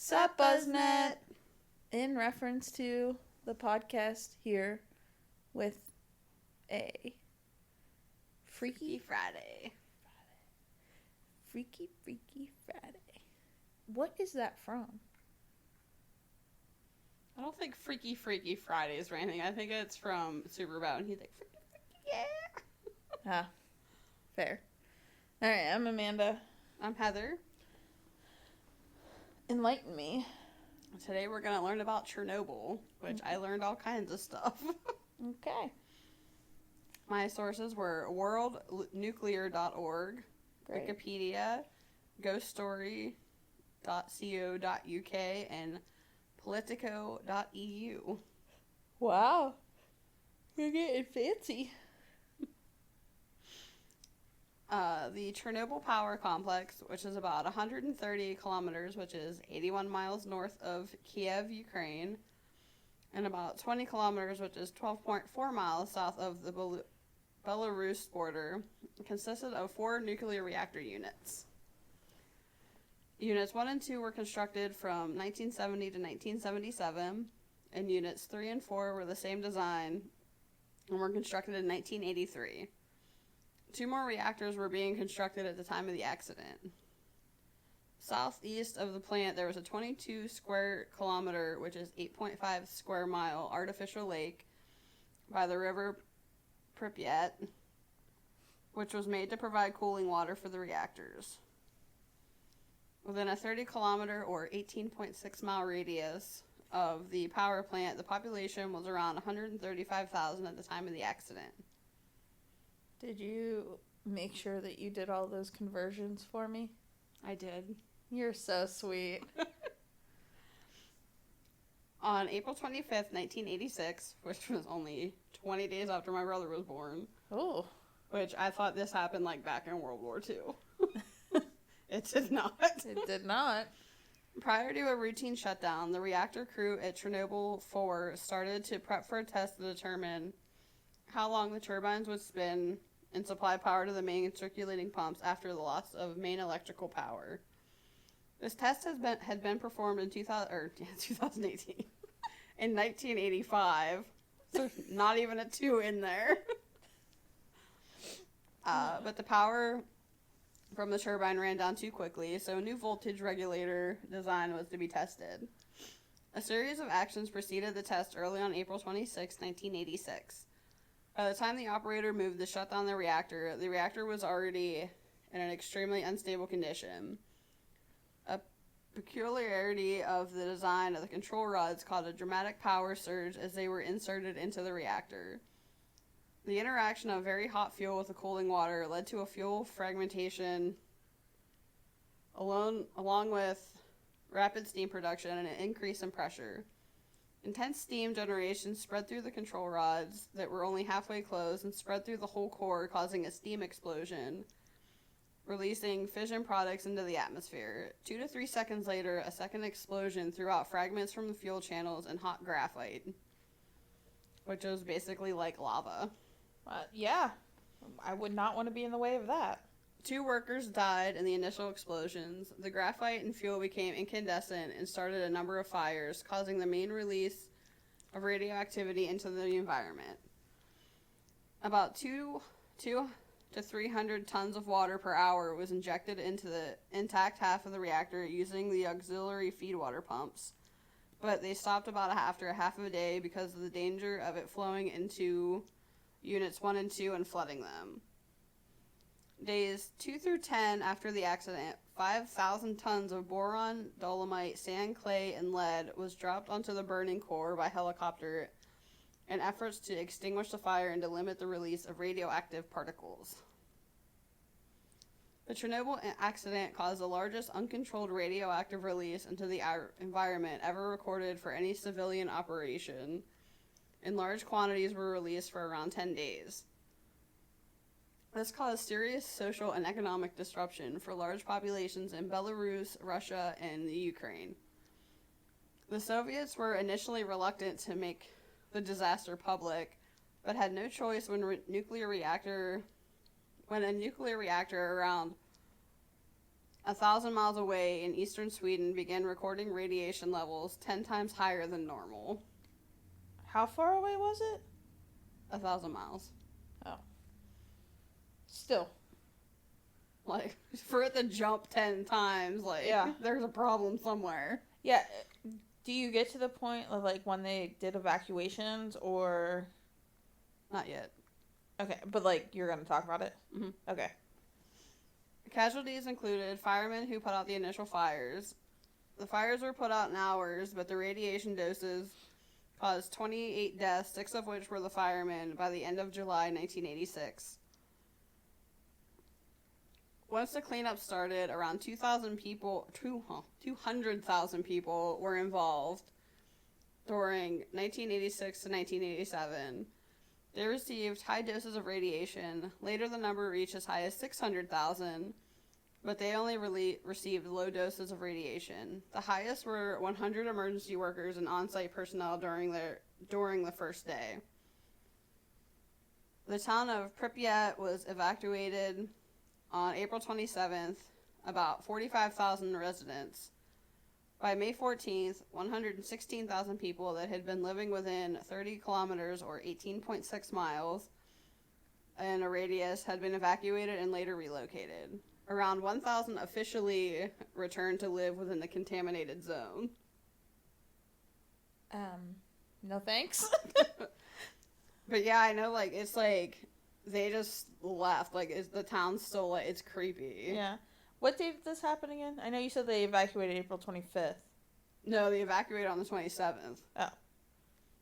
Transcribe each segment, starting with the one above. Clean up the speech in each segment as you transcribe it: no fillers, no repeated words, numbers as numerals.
Sup, Buzznet? In reference to the podcast here with a Freaky Friday. Freaky Friday. What is that from? I don't think Freaky Fridays or anything. I think it's from Superbout, and he's like, freaky, yeah. Fair. Alright, I'm Amanda. I'm Heather. Enlighten me. Today we're going to learn about Chernobyl, which I learned all kinds of stuff. Okay. My sources were worldnuclear.org, Great. Wikipedia, ghoststory.co.uk, and politico.eu. Wow. You're getting fancy. The Chernobyl Power Complex, which is about 130 kilometers, which is 81 miles north of Kiev, Ukraine, and about 20 kilometers, which is 12.4 miles south of the Belarus border, consisted of 4 nuclear reactor units. Units 1 and 2 were constructed from 1970 to 1977, and Units 3 and 4 were the same design and were constructed in 1983. 2 more reactors were being constructed at the time of the accident. Southeast of the plant, there was a 22 square kilometer, which is 8.5 square mile, artificial lake by the river Pripyat, which was made to provide cooling water for the reactors. Within a 30 kilometer or 18.6 mile radius of the power plant, the population was around 135,000 at the time of the accident. Did you make sure that you did all those conversions for me? I did. You're so sweet. On April 25th, 1986, which was only 20 days after my brother was born. Oh. Which I thought this happened like back in World War II. It did not. It did not. Prior to a routine shutdown, the reactor crew at Chernobyl 4 started to prep for a test to determine how long the turbines would spin and supply power to the main circulating pumps after the loss of main electrical power. This test had been performed in 2018. In 1985. So not even a 2 in there. But the power from the turbine ran down too quickly, so a new voltage regulator design was to be tested. A series of actions preceded the test early on April 26, 1986. By the time the operator moved to shut down the reactor was already in an extremely unstable condition. A peculiarity of the design of the control rods caused a dramatic power surge as they were inserted into the reactor. The interaction of very hot fuel with the cooling water led to a fuel fragmentation along with rapid steam production and an increase in pressure. Intense steam generation spread through the control rods that were only halfway closed and spread through the whole core, causing a steam explosion, releasing fission products into the atmosphere. 2 to 3 seconds later, a second explosion threw out fragments from the fuel channels and hot graphite, which was basically like lava. Yeah. I would not want to be in the way of that. 2 workers died in the initial explosions. The graphite and fuel became incandescent and started a number of fires, causing the main release of radioactivity into the environment. About 2 to 300 tons of water per hour was injected into the intact half of the reactor using the auxiliary feed water pumps, but they stopped about after a half of a day because of the danger of it flowing into Units 1 and 2 and flooding them. Days 2 through 10 after the accident, 5,000 tons of boron, dolomite, sand, clay, and lead was dropped onto the burning core by helicopter in efforts to extinguish the fire and to limit the release of radioactive particles. The Chernobyl accident caused the largest uncontrolled radioactive release into the environment ever recorded for any civilian operation, and large quantities were released for around 10 days. This caused serious social and economic disruption for large populations in Belarus, Russia, and the Ukraine. The Soviets were initially reluctant to make the disaster public, but had no choice when a nuclear reactor around 1,000 miles away in eastern Sweden began recording radiation levels 10 times higher than normal. How far away was it? 1,000 miles. Oh. Still. Like, for it to jump 10 times, like, yeah. There's a problem somewhere. Yeah. Do you get to the point of, like, when they did evacuations, or... Not yet. Okay, but, like, you're going to talk about it? Mm-hmm. Okay. Casualties included firemen who put out the initial fires. The fires were put out in hours, but the radiation doses caused 28 deaths, 6 of which were the firemen, by the end of July 1986. Once the cleanup started, around 200,000 people were involved during 1986 to 1987. They received high doses of radiation. Later, the number reached as high as 600,000, but they only received low doses of radiation. The highest were 100 emergency workers and on-site personnel during the first day. The town of Pripyat was evacuated on April 27th, about 45,000 residents. By May 14th, 116,000 people that had been living within 30 kilometers or 18.6 miles in a radius had been evacuated and later relocated. Around 1,000 officially returned to live within the contaminated zone. No thanks. But yeah, I know, like, it's like, they just left. Like, the town's still, like, it's creepy. Yeah. What date did this happen again? I know you said they evacuated April 25th. No, they evacuated on the 27th. Oh.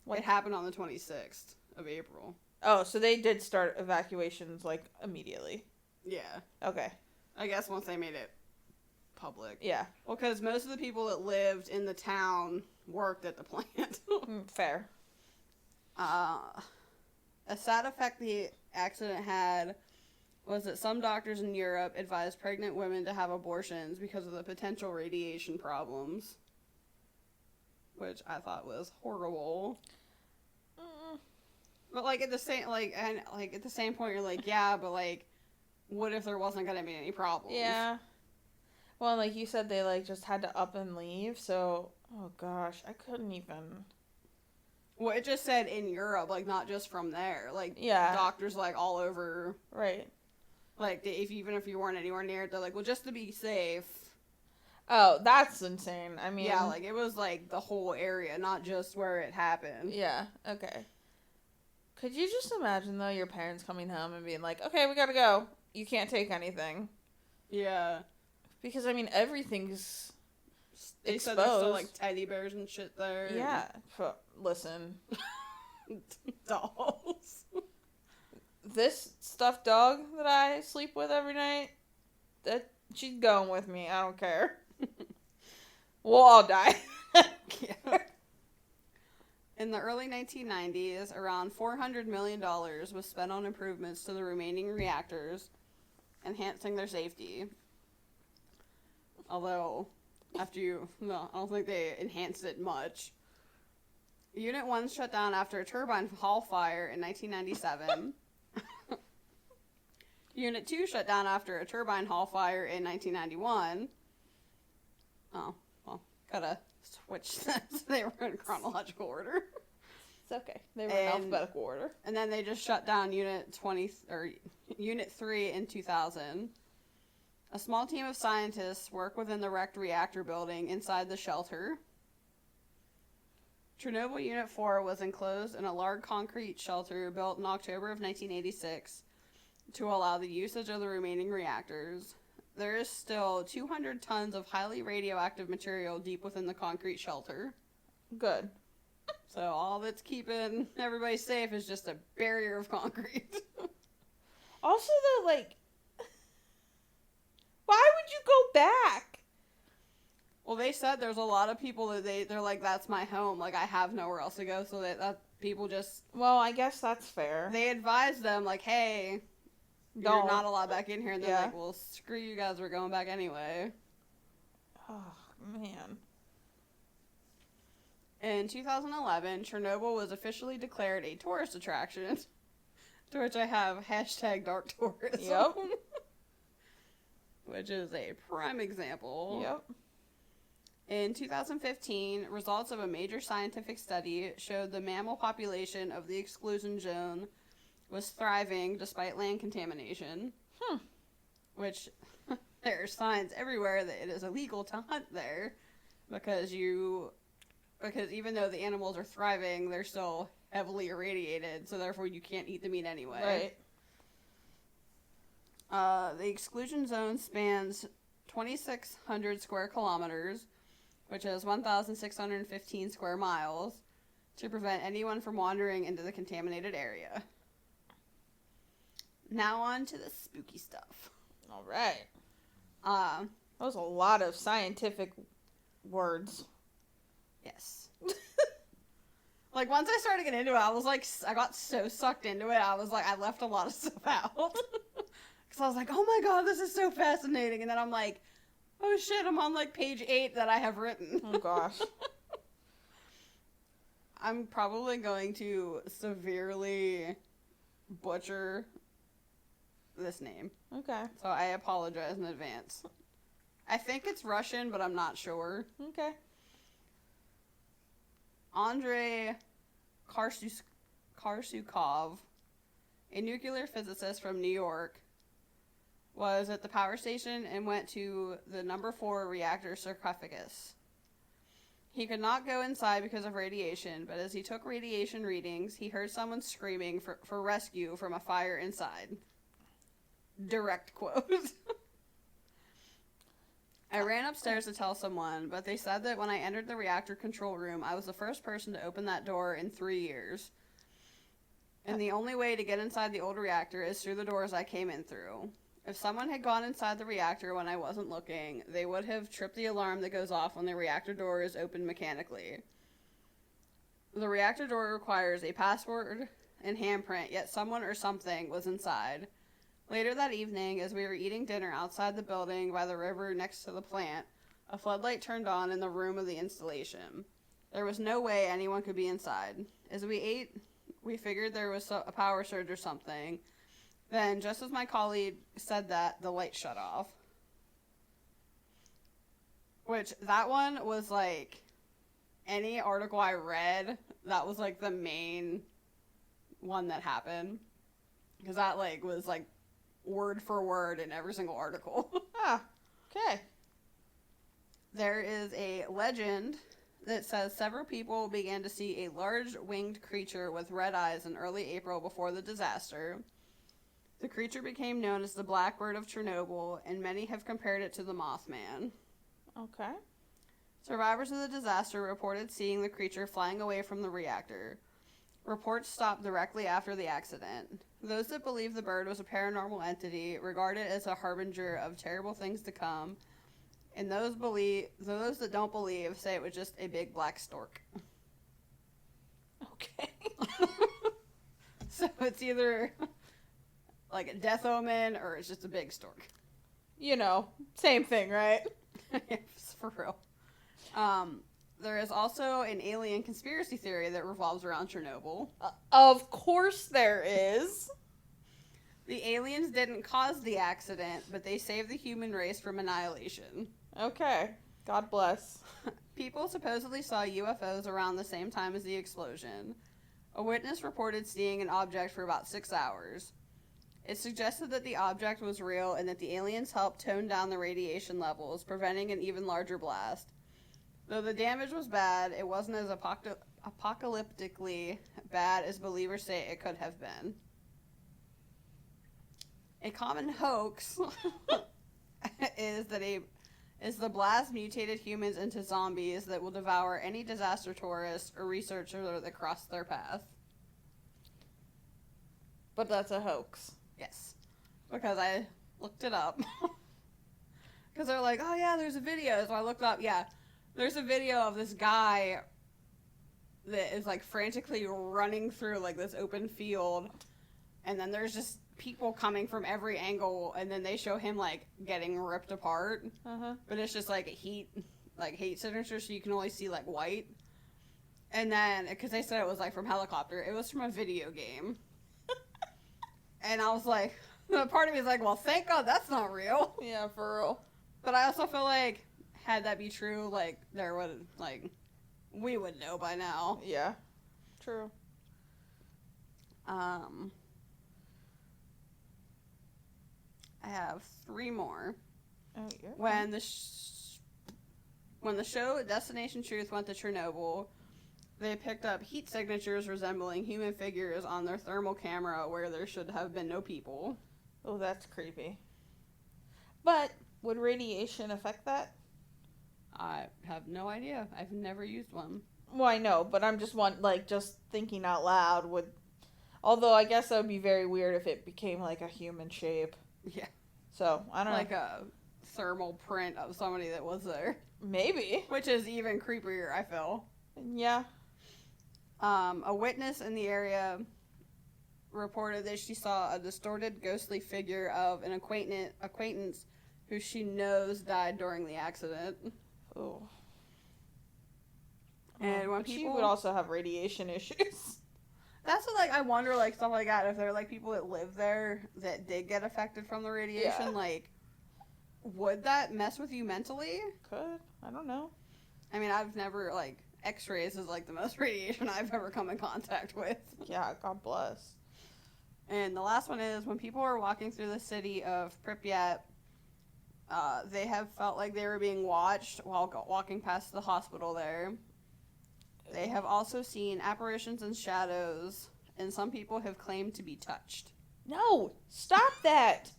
What? It happened on the 26th of April. Oh, so they did start evacuations, like, immediately. Yeah. Okay. I guess once they made it public. Yeah. Well, because most of the people that lived in the town worked at the plant. Fair. A sad effect the accident had was that some doctors in Europe advised pregnant women to have abortions because of the potential radiation problems, which I thought was horrible. But like at the same at the same point, you're like, yeah, but like, what if there wasn't gonna be any problems? Yeah. Well, like you said, they like just had to up and leave. So, oh gosh, I couldn't even. Well, it just said in Europe, like not just from there, like yeah, doctors like all over, right? Like even if you weren't anywhere near it, they're like, well, just to be safe. Oh, that's insane. I mean, yeah, like it was like the whole area, not just where it happened. Yeah. Okay. Could you just imagine though your parents coming home and being like, "Okay, we gotta go. You can't take anything." Yeah. Because I mean, everything's they exposed. said there's still like teddy bears and shit there. Yeah. Listen. Dolls. This stuffed dog that I sleep with every night, that she's going with me. I don't care. We'll all die. Yeah. In the early 1990s, around $400 million was spent on improvements to the remaining reactors, enhancing their safety. Although, I don't think they enhanced it much. Unit 1 shut down after a turbine hall fire in 1997. Unit 2 shut down after a turbine hall fire in 1991. Oh, well, gotta switch that so they were in chronological order. It's okay. They were in alphabetical order. And then they just shut down Unit 3 in 2000. A small team of scientists work within the wrecked reactor building inside the shelter. Chernobyl Unit 4 was enclosed in a large concrete shelter built in October of 1986 to allow the usage of the remaining reactors. There is still 200 tons of highly radioactive material deep within the concrete shelter. Good. So all that's keeping everybody safe is just a barrier of concrete. Also, though, like, why would you go back? Well, they said there's a lot of people that they're like, that's my home. Like, I have nowhere else to go. So that people just... Well, I guess that's fair. They advised them, like, hey, you're not allowed back in here. And they're like, well, screw you guys. We're going back anyway. Oh, man. In 2011, Chernobyl was officially declared a tourist attraction. To which I have #DarkTourism. Yep. which is a prime example. Yep. In 2015, results of a major scientific study showed the mammal population of the exclusion zone was thriving despite land contamination. Which there are signs everywhere that it is illegal to hunt there because even though the animals are thriving, they're still heavily irradiated, so therefore you can't eat the meat anyway. Right. The exclusion zone spans 2,600 square kilometers, which is 1,615 square miles, to prevent anyone from wandering into the contaminated area. Now on to the spooky stuff. All right. That was a lot of scientific words. Yes. Like, once I started getting into it, I was like, I got so sucked into it, I was like, I left a lot of stuff out. Because I was like, oh my god, this is so fascinating. And then I'm like, oh shit, I'm on like page 8 that I have written. Oh gosh. I'm probably going to severely butcher this name. Okay. So I apologize in advance. I think it's Russian, but I'm not sure. Okay. Andrei Karsukov, a nuclear physicist from New York, was at the power station and went to the number 4 reactor sarcophagus. He could not go inside because of radiation, but as he took radiation readings, he heard someone screaming for rescue from a fire inside. Direct quote. I ran upstairs to tell someone, but they said that when I entered the reactor control room, I was the first person to open that door in 3 years. And the only way to get inside the old reactor is through the doors I came in through. If someone had gone inside the reactor when I wasn't looking, they would have tripped the alarm that goes off when the reactor door is opened mechanically. The reactor door requires a password and handprint, yet someone or something was inside. Later that evening, as we were eating dinner outside the building by the river next to the plant, a floodlight turned on in the room of the installation. There was no way anyone could be inside. As we ate, we figured there was a power surge or something. Then, just as my colleague said that, the light shut off. Which, that one was like, any article I read, that was like the main one that happened. Because that like was like word for word in every single article. Ah, okay. There is a legend that says several people began to see a large winged creature with red eyes in early April before the disaster. The creature became known as the Blackbird of Chernobyl, and many have compared it to the Mothman. Okay. Survivors of the disaster reported seeing the creature flying away from the reactor. Reports stopped directly after the accident. Those that believe the bird was a paranormal entity regard it as a harbinger of terrible things to come, and those that don't believe say it was just a big black stork. Okay. So it's either like a death omen or it's just a big stork. You know, same thing, right? For real. There is also an alien conspiracy theory that revolves around Chernobyl. Of course there is. The aliens didn't cause the accident, but they saved the human race from annihilation. Okay. God bless. People supposedly saw UFOs around the same time as the explosion. A witness reported seeing an object for about 6 hours. It suggested that the object was real and that the aliens helped tone down the radiation levels, preventing an even larger blast. Though the damage was bad, it wasn't as apocalyptically bad as believers say it could have been. A common hoax is the blast mutated humans into zombies that will devour any disaster tourist or researcher that cross their path. But that's a hoax. Yes. Because I looked it up. Because they're like, oh yeah, there's a video. So I looked up, yeah. There's a video of this guy that is like frantically running through like this open field. And then there's just people coming from every angle. And then they show him like getting ripped apart. Uh-huh. But it's just like heat signature. So you can only see like white. And then, because they said it was like from helicopter. It was from a video game. And I was like, Part of me is like, well, thank God that's not real. Yeah, for real. But I also feel like, had that be true, like, there would, like, we would know by now. Yeah, true. I have 3 more. Oh, yeah. When the show Destination Truth went to Chernobyl, they picked up heat signatures resembling human figures on their thermal camera where there should have been no people. Oh, that's creepy. But would radiation affect that? I have no idea. I've never used one. Well, I know, but I'm just just thinking out loud would. Although I guess that would be very weird if it became like a human shape. Yeah. So I don't Like know. a thermal print of somebody that was there. Maybe. Which is even creepier, I feel. Yeah. A witness in the area reported that she saw a distorted, ghostly figure of an acquaintance who she knows died during the accident. Oh. And when But she people would also have radiation issues. That's what, like, I wonder, like, stuff like that, if there are, like, people that live there that did get affected from the radiation, Yeah. like, would that mess with you mentally? Could. I don't know. I mean, I've never, like, x-rays is, like, the most radiation I've ever come in contact with. Yeah, God bless. And the last one is, when people are walking through the city of Pripyat, they have felt like they were being watched while walking past the hospital there. They have also seen apparitions and shadows, and some people have claimed to be touched. No! Stop that!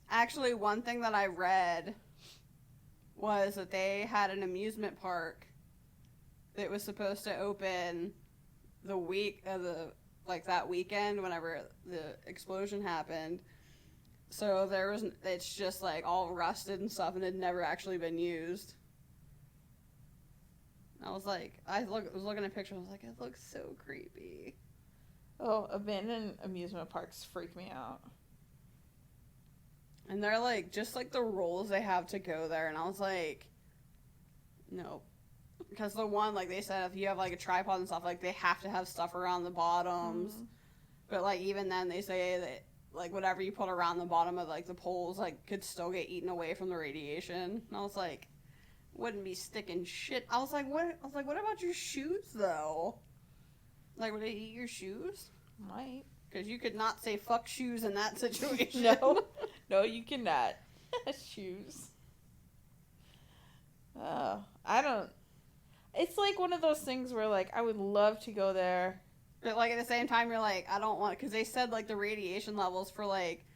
Actually, one thing that I read was that they had an amusement park that was supposed to open the week of that weekend whenever the explosion happened. So it's just like all rusted and stuff, and it had never actually been used. I was like, was looking at pictures, I was like, it looks so creepy. Oh, abandoned amusement parks freak me out. And they're like, just like the rules they have to go there, and I was like, no. Because the one, like they said, if you have like a tripod and stuff, like they have to have stuff around the bottoms. Mm-hmm. But like even then they say that like whatever you put around the bottom of like the poles like could still get eaten away from the radiation. And I was like, wouldn't be sticking shit. I was like, what about your shoes though? Like, would they eat your shoes? Might. Because you could not say fuck shoes in that situation. No, you cannot. Shoes. Oh, I don't. It's like one of those things where like I would love to go there. But like at the same time you're like, I don't want, because they said like the radiation levels for like,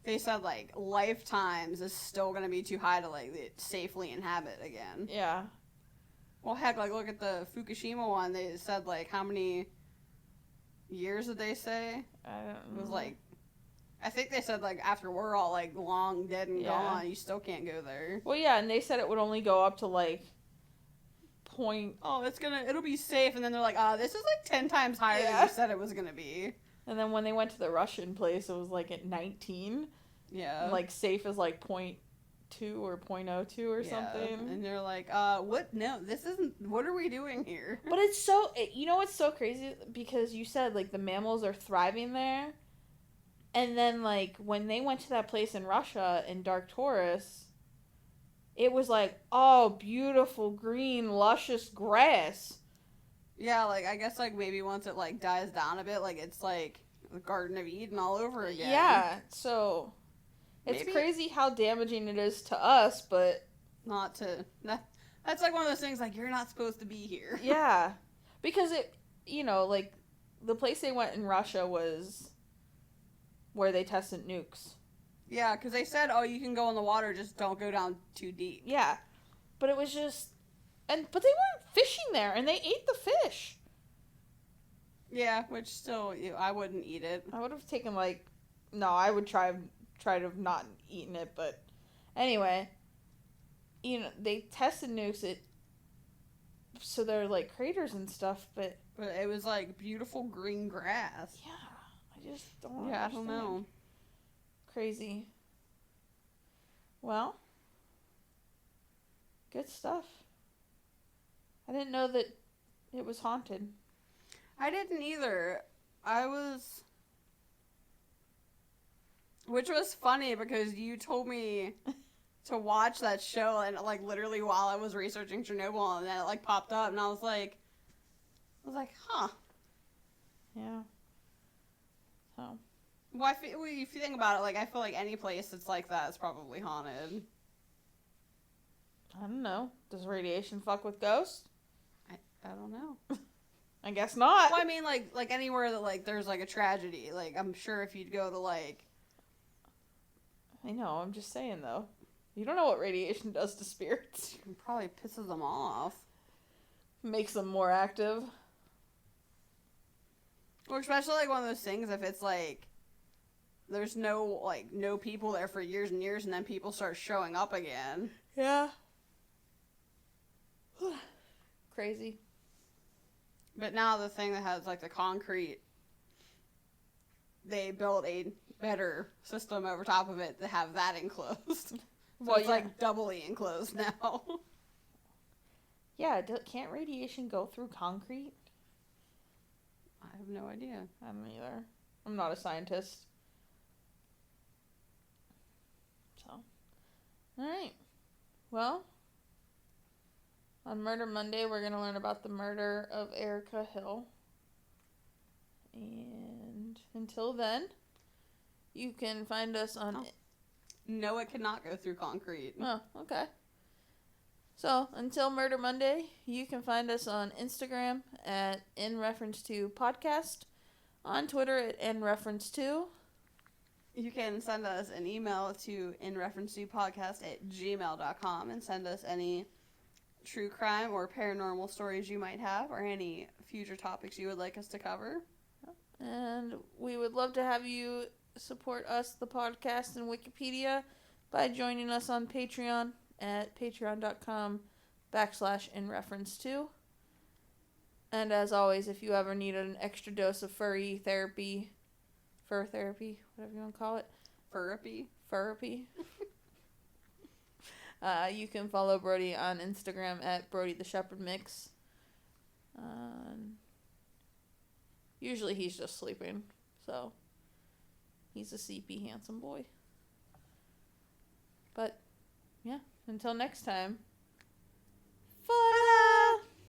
they said like lifetimes is still going to be too high to like safely inhabit again. Yeah. Well, heck, like look at the Fukushima one. They said like how many years did they say? I don't know. It was like, I think they said like after we're all like long dead and gone, you still can't go there. Well, yeah, and they said it would only go up to like it'll be safe, and then they're like, this is like 10 times higher than you said it was gonna be. And then when they went to the Russian place, it was like at 19. Yeah. Like safe is like 0.2 or 0.02 or something. And they're like, what? No, this isn't, what are we doing here? But it's you know what's so crazy? Because you said like the mammals are thriving there. And then like when they went to that place in Russia in Dark Taurus, it was like, oh, beautiful green, luscious grass. Yeah, like, I guess, like, maybe once it, like, dies down a bit, like, it's, like, the Garden of Eden all over again. Yeah, so it's crazy how damaging it is to us, but... That's, like, one of those things, like, you're not supposed to be here. Yeah, because it, like, the place they went in Russia was where they tested nukes. Yeah, because they said, you can go in the water, just don't go down too deep. Yeah, but it was just... But they weren't fishing there, and they ate the fish. Yeah, which still, I wouldn't eat it. I would have taken, like... No, I would try to have not eaten it, but... Anyway, they tested nukes, so they're, like, craters and stuff, but... But it was, like, beautiful green grass. Yeah, I just don't understand. Yeah, I don't know. Crazy. Well, good stuff. I didn't know that it was haunted. I didn't either. Which was funny because you told me to watch that show, and like literally while I was researching Chernobyl, and then it like popped up, and I was like, huh. Yeah. So. Well, if you think about it, like I feel like any place that's like that is probably haunted. I don't know. Does radiation fuck with ghosts? I don't know. I guess not. Well, I mean, like anywhere that like there's like a tragedy, like I'm sure if you'd go to like. I know. I'm just saying though. You don't know what radiation does to spirits. It probably pisses them off. Makes them more active. Or especially like one of those things if it's like there's no people there for years and years, and then people start showing up again. Yeah. Crazy. But now the thing that has like the concrete, they built a better system over top of it to have that enclosed. So Well, it's like doubly enclosed now. Yeah, can't radiation go through concrete? I have no idea. I don't either. I'm not a scientist. So, alright. Well, on Murder Monday, we're going to learn about the murder of Erica Hill. And until then, you can find us on... No, it cannot go through concrete. Oh, okay. So, until Murder Monday, you can find us on Instagram at In Reference To Podcast, on Twitter at In Reference To. You can send us an email to inreferencetopodcast@gmail.com and send us any true crime or paranormal stories you might have, or any future topics you would like us to cover. And we would love to have you support us, the podcast, and Wikipedia by joining us on Patreon at patreon.com/inreference2. And as always, if you ever need an extra dose of fur therapy, whatever you want to call it. Therapy. You can follow Brody on Instagram at Brody the Shepherd Mix. Usually he's just sleeping, so he's a sleepy, handsome boy. But, yeah, until next time.